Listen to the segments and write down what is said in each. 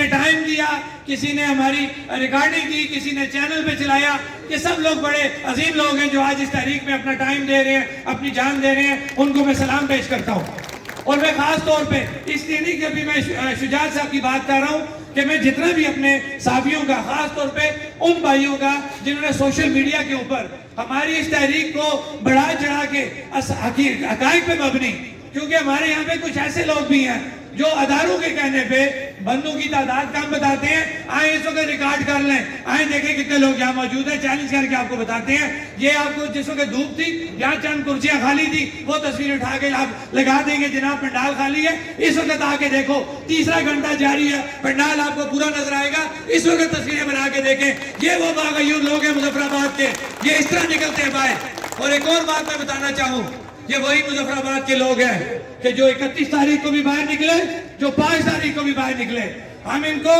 Time दिया, किसी ने हमारी रिकॉर्डिंग की, किसी ने चैनल पे चलाया। ये सब लोग बड़े अजीम लोग हैं जो आज इस तहरीक में अपना टाइम दे रहे हैं, अपनी जान दे रहे हैं। उनको मैं सलाम पेश करता हूँ। और मैं खास तौर पे इसलिए नहीं कि अभी मैं शुजात साहब की बात कर रहा हूँ कि मैं जितना भी अपने साथियों का, खास तौर पे उन भाइयों का जिन्होंने सोशल मीडिया के ऊपर हमारी इस तहरीक को बढ़ा चढ़ा के हकायक पे मबनी, क्योंकि हमारे यहाँ पे कुछ ऐसे लोग भी हैं जो अदारों के कहने पे बंदों की तादाद कम बताते हैं। आए इस वक्त रिकॉर्ड कर लें, आए देखें कितने लोग यहाँ मौजूद हैं, चैलेंज करके आपको बताते हैं। ये आपको जिस वक्त धूप थी, यहाँ चंद कुर्सियां खाली थी, वो तस्वीर उठा के आप लगा देंगे, जनाब पंडाल खाली है। इस वक्त आके देखो, तीसरा घंटा जारी है, पंडाल आपको पूरा नजर आएगा। इस वक्त तस्वीरें बना के देखें। ये वो बागयूर लोग हैं मुजफ्फराबाद के, ये इस तरह निकलते हैं बाहर। और एक और बात मैं बताना चाहूँ, ये वही मुजफ्फराबाद के लोग हैं कि जो 31 तारीख को भी बाहर निकले, जो 5 तारीख को भी बाहर निकले। हम इनको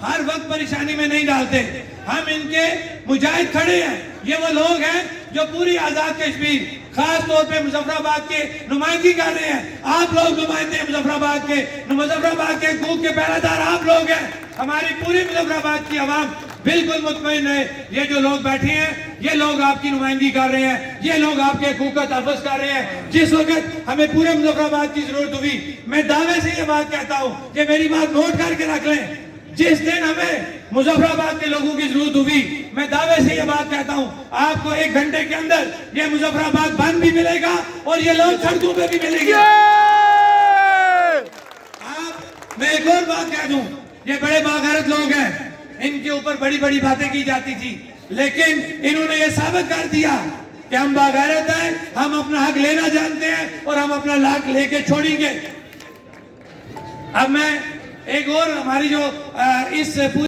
हर वक्त परेशानी में नहीं डालते, हम इनके मुजाहिद खड़े हैं। ये वो लोग हैं जो पूरी आजाद कश्मीर, खास तौर पे मुजफ्फराबाद के नुमाइंदगी कर रहे हैं। आप लोग नुमाइंदे हैं मुजफ्फराबाद के हकूक के पहरेदार आप लोग हैं। हमारी पूरी मुजफ्फराबाद की आवाम बिल्कुल मुतमईन है। ये जो लोग बैठे हैं, ये लोग आपकी नुमाइंदगी कर रहे हैं, ये लोग आपके हकूक का तहफ़्फ़ुज़ कर रहे हैं। जिस वक्त हमें पूरे मुजफ्फराबाद की जरूरत हुई, मैं दावे से ये बात कहता हूँ कि मेरी बात नोट करके रख लें, जिस दिन हमें मुजफ्फराबाद के लोगों की जरूरत हुई, मैं दावे से ये बात कहता हूँ, आपको 1 घंटे के अंदर ये मुजफ्फराबाद बंद भी मिलेगा और ये लोग सड़कों पे भी मिलेंगे। मैं एक और बात कह दूं, ये बड़े बागैरत लोग हैं, इनके ऊपर बड़ी बड़ी बातें की जाती थी, लेकिन इन्होंने ये साबित कर दिया कि हम बागैरत हैं, हम अपना हक लेना जानते हैं और हम अपना हक लेके छोड़ेंगे। अब मैं एक और हमारी जो इस